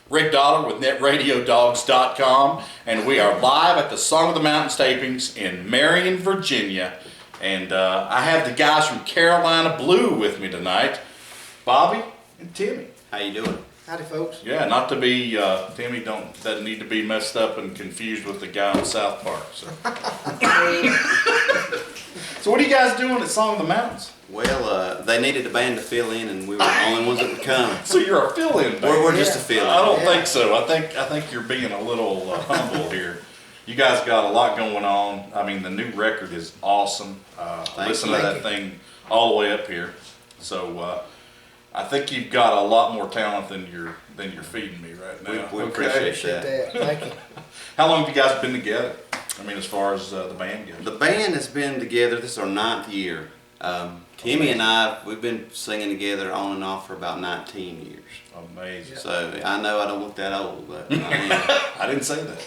Rick Dollar with NetRadioDogs.com, and we are live at the Song of the Mountains tapings in Marion, Virginia. And I have the guys from Carolina Blue with me tonight, Bobby and Timmy. How you doing? Howdy, folks. Yeah, not to be, Timmy doesn't need to be messed up and confused with the guy on South Park. So, so what are you guys doing at Song of the Mountains? Well, they needed a band to fill in, and we were the only ones that would come. So you're a fill-in band? We're just a fill-in. I don't think so. I think you're being a little humble here. You guys got a lot going on. I mean, the new record is awesome. Listen to that thing all the way up here. So I think you've got a lot more talent than you're feeding me right now. We appreciate that. Thank you. How long have you guys been together? I mean, as far as the band goes. The band has been together. This is our 9th year. Timmy and I, we've been singing together on and off for about 19 years. Amazing. So I know I don't look that old, but I am. I didn't say that.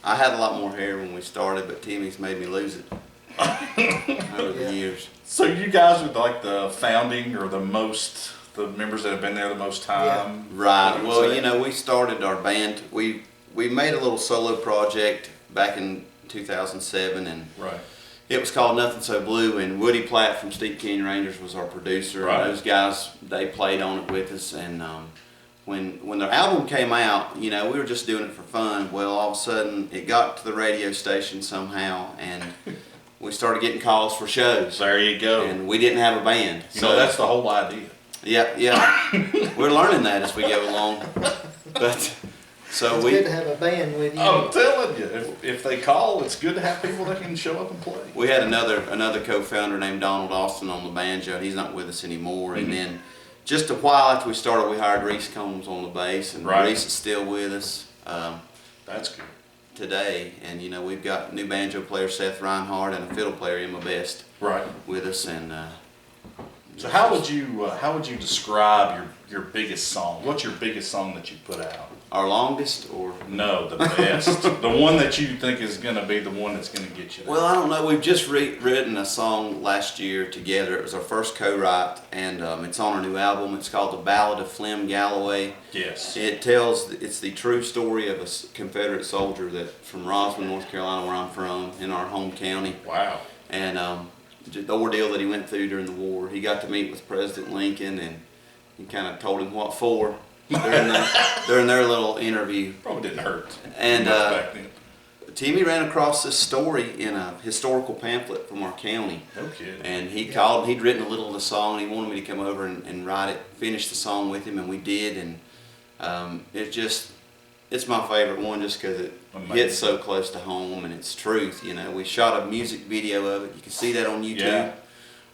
I had a lot more hair when we started, but Timmy's made me lose it over the years. So you guys are like the founding or the members that have been there the most time? Yeah. Right. Well, you know, we started our band. We made a little solo project back in 2007, and right. It was called Nothing So Blue, and Woody Platt from Steep Canyon Rangers was our producer. Right. And those guys, they played on it with us, and when their album came out, you know, we were just doing it for fun. Well, all of a sudden, it got to the radio station somehow, and we started getting calls for shows. There you go. And we didn't have a band. You know, that's the whole idea. Yeah. We're learning that as we go along. But so it's good to have a band with you. I'm telling you, if they call, it's good to have people that can show up and play. We had another co-founder named Donald Austin on the banjo, and he's not with us anymore. Mm-hmm. And then just a while after we started, we hired Reese Combs on the bass, and right. Reese is still with us. That's good. Today, and you know, we've got new banjo player Seth Reinhardt and a fiddle player Emma Best right. with us. And so how would you describe your biggest song? What's your biggest song that you put out? Our longest, or no, the best, the one that you think is going to be the one that's going to get you there. Well, I don't know. We've just written a song last year together. It was our first co-write, and it's on our new album. It's called The Ballad of Flem Galloway. Yes. It's the true story of a Confederate soldier that from Roswell, North Carolina, where I'm from, in our home county. Wow. And the ordeal that he went through during the war. He got to meet with President Lincoln, and he kind of told him what for during their little interview. Probably didn't hurt. And back then. Timmy ran across this story in a historical pamphlet from our county. No kidding. And he called, he'd written a little of the song, and he wanted me to come over and write it, finish the song with him, and we did. And it's my favorite one just because it hits so close to home, and it's truth. You know, we shot a music video of it. You can see that on YouTube.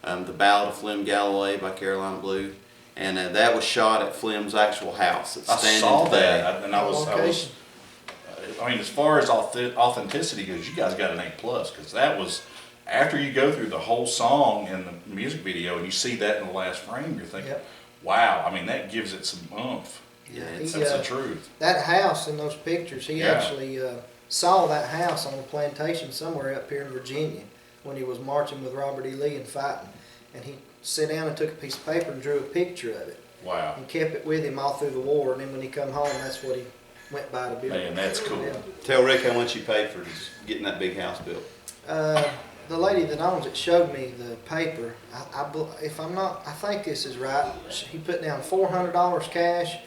Yeah. The Ballad of Flem Galloway by Carolina Blue. And that was shot at Flem's actual house. It's standing I saw today. that, and I mean, as far as authenticity goes, you guys got an A+, because that was after you go through the whole song and the music video, and you see that in the last frame, you're thinking, wow. I mean, that gives it some oomph. Yeah, that's the truth. That house in those pictures, he actually saw that house on a plantation somewhere up here in Virginia when he was marching with Robert E. Lee and fighting, and he sat down and took a piece of paper and drew a picture of it. Wow. And kept it with him all through the war, and then when he come home, that's what he went by to build. Man, that's cool. Yeah. Tell Rick how much you paid for getting that big house built. The lady that owns it showed me the paper. I think this is right. He put down $400 cash,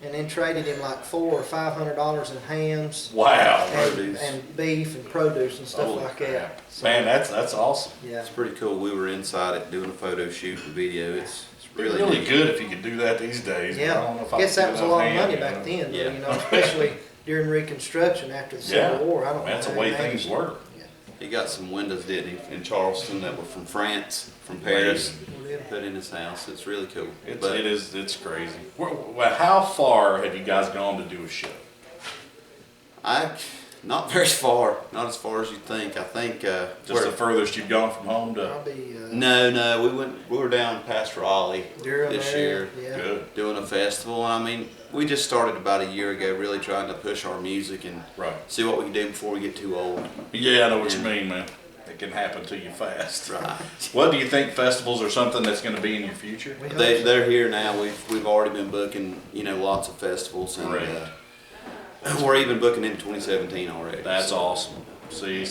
and then traded him like $400 or $500 in hams. Wow. And beef and produce and stuff like that. So, man, that's awesome. Yeah. It's pretty cool. We were inside it doing a photo shoot and video. It's really good if you could do that these days. Yeah. I don't know if I guess that was a lot of money back then. then. Yeah. You know, especially during Reconstruction after the Civil War. I don't know. That's the way things were. Yeah. He got some windows, didn't he, in Charleston that were from France, from Paris. Put in his house. It's really cool. It's crazy. Well, how far have you guys gone to do a show? Not very far. Not as far as you think. I think just the furthest you've gone from home to. No. We were down past Raleigh this year, Good. doing a festival. I mean, we just started about a year ago, really trying to push our music and see what we can do before we get too old. Yeah, I know what you mean, man. it can happen to you fast. Right. Well, do you think festivals are something that's going to be in your future? We hope so. They're here now. We've already been booking, lots of festivals, and Great. we're even booking in 2017 already. That's awesome. See,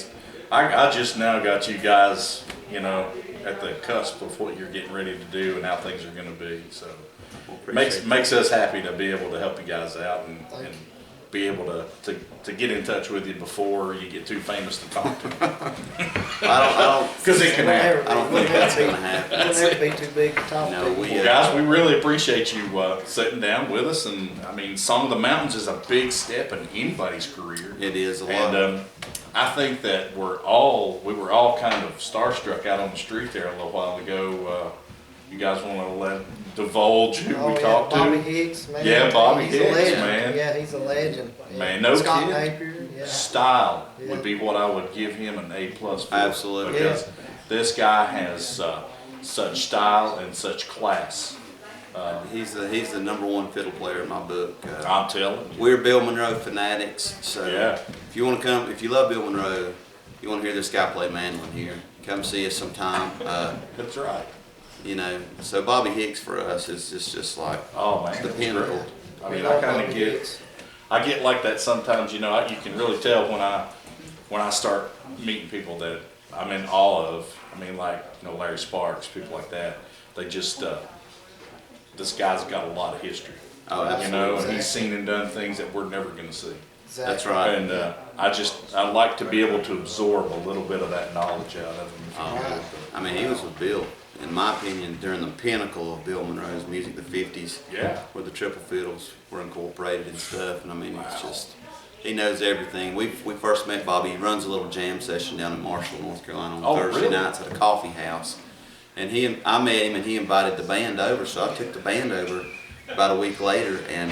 I just now got you guys, at the cusp of what you're getting ready to do and how things are going to be. So makes us happy to be able to help you guys out and be able to get in touch with you before you get too famous to talk to. I don't, Because it can happen. I don't think that's going to happen. We'll never be too big to talk No, to. Well, guys, we really appreciate you sitting down with us. And I mean, Song of the Mountains is a big step in anybody's career. It is a lot. And I think that we were all kind of starstruck out on the street there a little while ago. You guys want to divulge who we talked Bobby to? Hicks, man. Yeah, Bobby He's a Hicks, legend. man. Yeah, he's a legend. Yeah. Man, no Scott kid. Napier, yeah. Style Yeah. would be what I would give him an A+ for. Absolutely. Because this guy has such style and such class. He's the number one fiddle player in my book. I'm telling you. We're Bill Monroe fanatics, so Yeah. if you want to come, if you love Bill Monroe, you want to hear this guy play mandolin here, come see us sometime. That's right. So Bobby Hicks for us is just like Oh man, the that's pinnacle. great. I We mean, love I kind Bobby of Hicks. I get like that sometimes. You can really tell when I start meeting people that I'm in awe of. I mean, like Larry Sparks, people like that. They just this guy's got a lot of history. Oh, absolutely. And he's seen and done things that we're never going to see. Exactly. That's right. And I like to be able to absorb a little bit of that knowledge out of him. Right. I mean, he was with Bill, in my opinion, during the pinnacle of Bill Monroe's music, the 50s. Yeah. Where the triple fiddles were incorporated and stuff. And I mean, it's Wow. just, he knows everything. We first met Bobby. He runs a little jam session down in Marshall, North Carolina on Thursday really? nights at a coffee house. And I met him, and he invited the band over. So I took the band over about a week later, and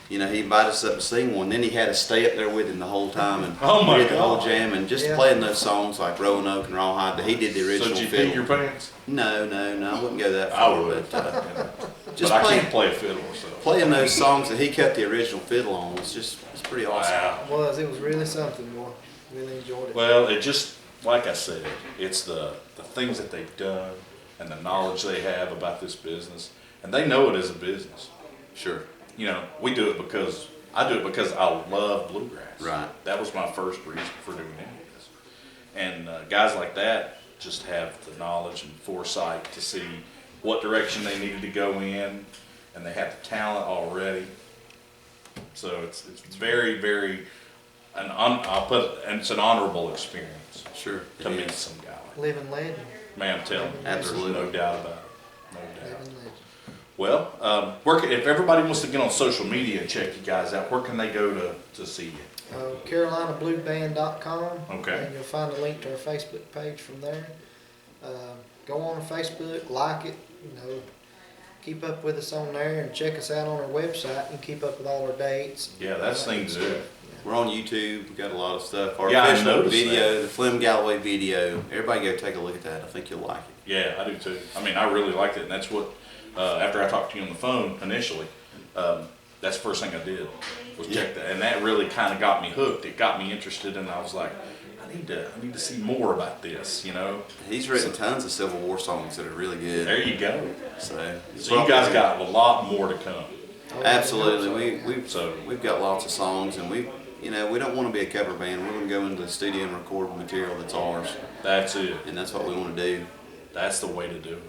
he invited us up to sing one. Then he had us stay up there with him the whole time, and Oh my we did the whole God. jam, and just Yeah. playing those songs like Roanoke and Rawhide. That he did the So original did you fiddle. pee your pants? No, I wouldn't go that I far. would. But But I can't play a fiddle, so. playing those songs that he cut the original fiddle on was it's pretty awesome. Wow. It was really something, boy. Really enjoyed it. Well, it just, like I said, it's the things that they've done and the knowledge they have about this business. And they know it as a business. Sure. We do it because, I do it because I love bluegrass. Right. That was my first reason for doing any of this. And guys like that just have the knowledge and foresight to see what direction they needed to go in, and they have the talent already. So it's very, very, it's an honorable experience Sure. to it meet is. some guy like Living legend. that. Man, I'm telling you, Absolutely. there's no doubt about it. No doubt. Living legend. Well, if everybody wants to get on social media and check you guys out, where can they go to see you? CarolinaBlueBand.com. Okay. And you'll find a link to our Facebook page from there. Go on Facebook, like it, keep up with us on there, and check us out on our website and keep up with all our dates. Yeah, that's the thing to do. We're on YouTube. We've got a lot of stuff. Our Yeah, I official noticed video, that. the Flem Galloway video. Everybody go take a look at that. I think you'll like it. Yeah, I do too. I mean, I really liked it, and that's what, after I talked to you on the phone initially, that's the first thing I did, was check that, and that really kind of got me hooked. It got me interested, and I was like, I need to see more about this, He's written tons of Civil War songs that are really good. There you go. So So you guys got a lot more to come. absolutely. So We've got lots of songs, and we don't want to be a cover band. We're going to go into the studio and record material that's ours, that's it. and that's what we want to do. That's the way to do it.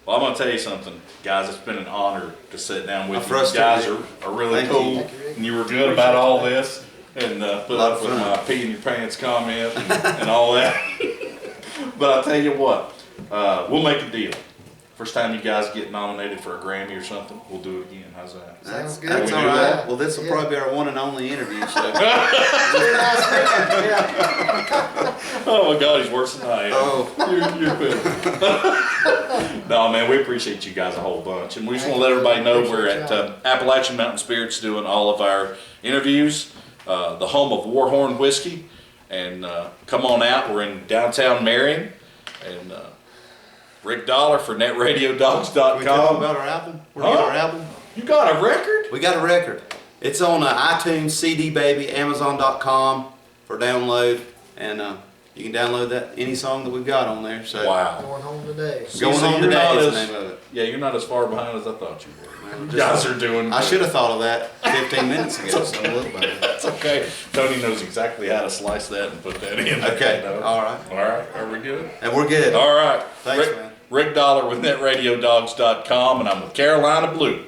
Well, I'm gonna tell you something, guys. It's been an honor to sit down with I'm you. You guys frustrated. are really Thank you. cool, Thank you, Rick. and you were good about all this, and put Lot up of with fun. my pee in your pants comment and all that. But I'll tell you what, we'll make a deal. First time you guys get nominated for a Grammy or something, we'll do it again. How's that? Sounds good. That's Can all we do right. that? Well, this will Yeah. probably be our one and only interview. So. Very nice meeting you. Yeah. Oh my God, he's worse than I am. Oh. You're good. No, man, we appreciate you guys a whole bunch. And we just want to let everybody know we're at Appalachian Mountain Spirits doing all of our interviews, the home of Warhorn Whiskey. And come on out. We're in downtown Marion. And Rick Dollar for Can we tell them netradiodogs.com. about our album? We're Huh? getting our album. You got a record? We got a record. It's on iTunes, CD Baby, Amazon.com for download, and You can download that any song that we've got on there. So Wow. Going home today. Going So Home you're Today not is as- the name of it. Yeah, you're not as far behind as I thought you were. Well, You just- guys are doing. I should have thought of that 15 minutes ago. So I'm a little better. That's okay. Tony knows exactly how to slice that and put that in. Okay. You know? All right. All right. Are we good? And we're good. All right. Thanks, Rick, man. Rick Dollar with NetRadioDogs.com, and I'm with Carolina Blue.